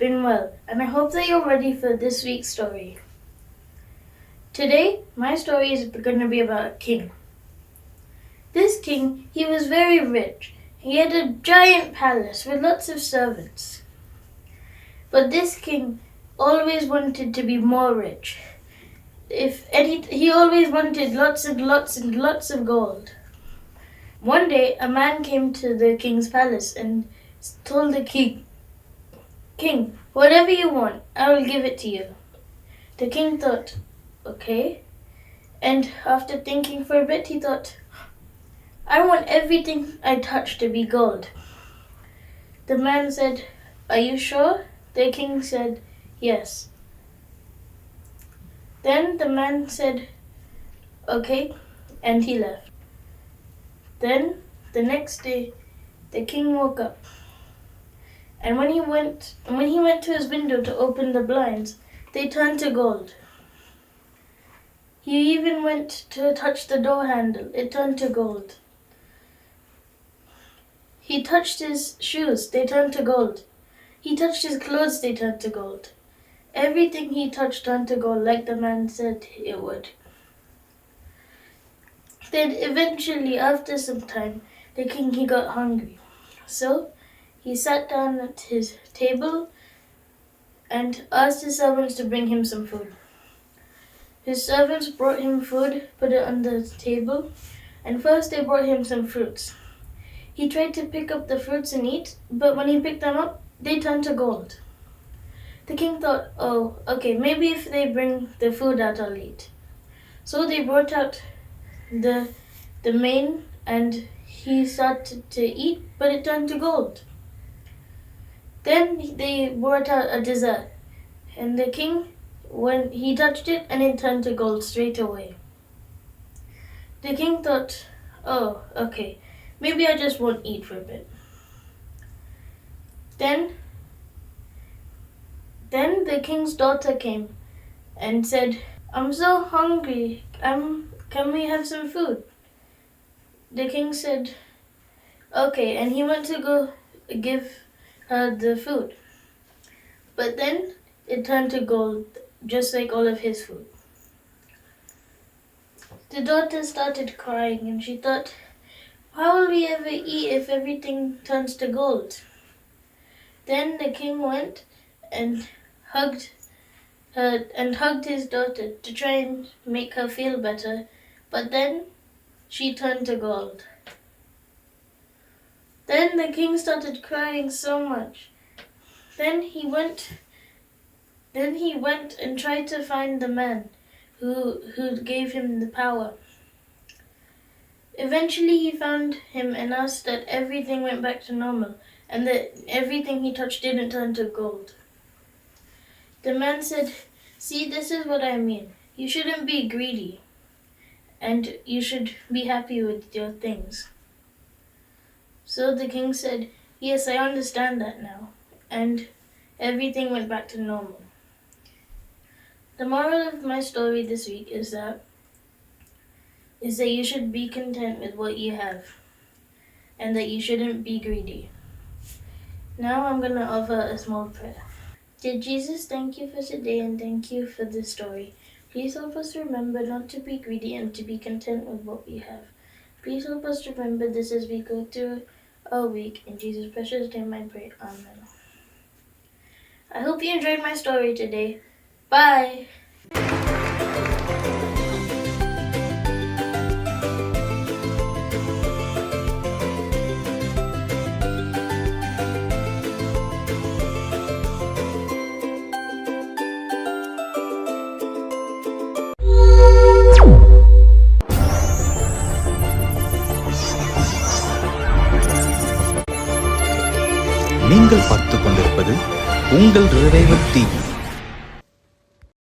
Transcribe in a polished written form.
been well, and I hope that you're ready for this week's story. Today, my story is going to be about a king. This king, he was very rich. He had a giant palace with lots of servants. But this king always wanted to be more rich. He always wanted lots and lots and lots of gold. One day, a man came to the king's palace and told the king, "King, whatever you want, I will give it to you." The king thought, "Okay." And after thinking for a bit, he thought, "I want everything I touch to be gold." The man said, "Are you sure?" The king said, "Yes." Then the man said, "Okay," and he left. Then the next day, the king woke up, and when he went to his window to open the blinds, they turned to gold. He even went to touch the door handle. It turned to gold. He touched his shoes. They turned to gold. He touched his clothes. They turned to gold. Everything he touched turned to gold, like the man said it would. Then eventually, after some time, the king, he got hungry. So he sat down at his table and asked his servants to bring him some food. His servants brought him food, put it on the table, and first they brought him some fruits. He tried to pick up the fruits and eat, but when he picked them up, they turned to gold. The king thought, "Oh, okay, maybe if they bring the food out, I'll eat." So they brought out the main, and he started to eat, but it turned to gold. Then they brought out a dessert, and the king, when he touched it, and it turned to gold straight away. The king thought, "Oh, okay, maybe I just won't eat for a bit." Then the king's daughter came and said, "I'm so hungry. Can we have some food?" The king said, "Okay," and he went to go give her the food. But then it turned to gold, just like all of his food. The daughter started crying, and she thought, "How will we ever eat if everything turns to gold?" Then the king went and hugged her and hugged his daughter to try and make her feel better, but then she turned to gold. Then the king started crying so much. Then he went and tried to find the man who gave him the power. Eventually he found him and asked that everything went back to normal and that everything he touched didn't turn to gold. The man said, "See, this is what I mean. You shouldn't be greedy, and you should be happy with your things." So the king said, "Yes, I understand that now," and everything went back to normal. The moral of my story this week is that you should be content with what you have, and that you shouldn't be greedy. Now I'm going to offer a small prayer. Dear Jesus, thank you for today and thank you for this story. Please help us remember not to be greedy and to be content with what we have. Please help us remember this as we go through our week. In Jesus' precious name I pray. Amen. I hope you enjoyed my story today. Bye! நீங்கள் பார்த்துக் கொண்டிருப்பது உங்கள் driver TV.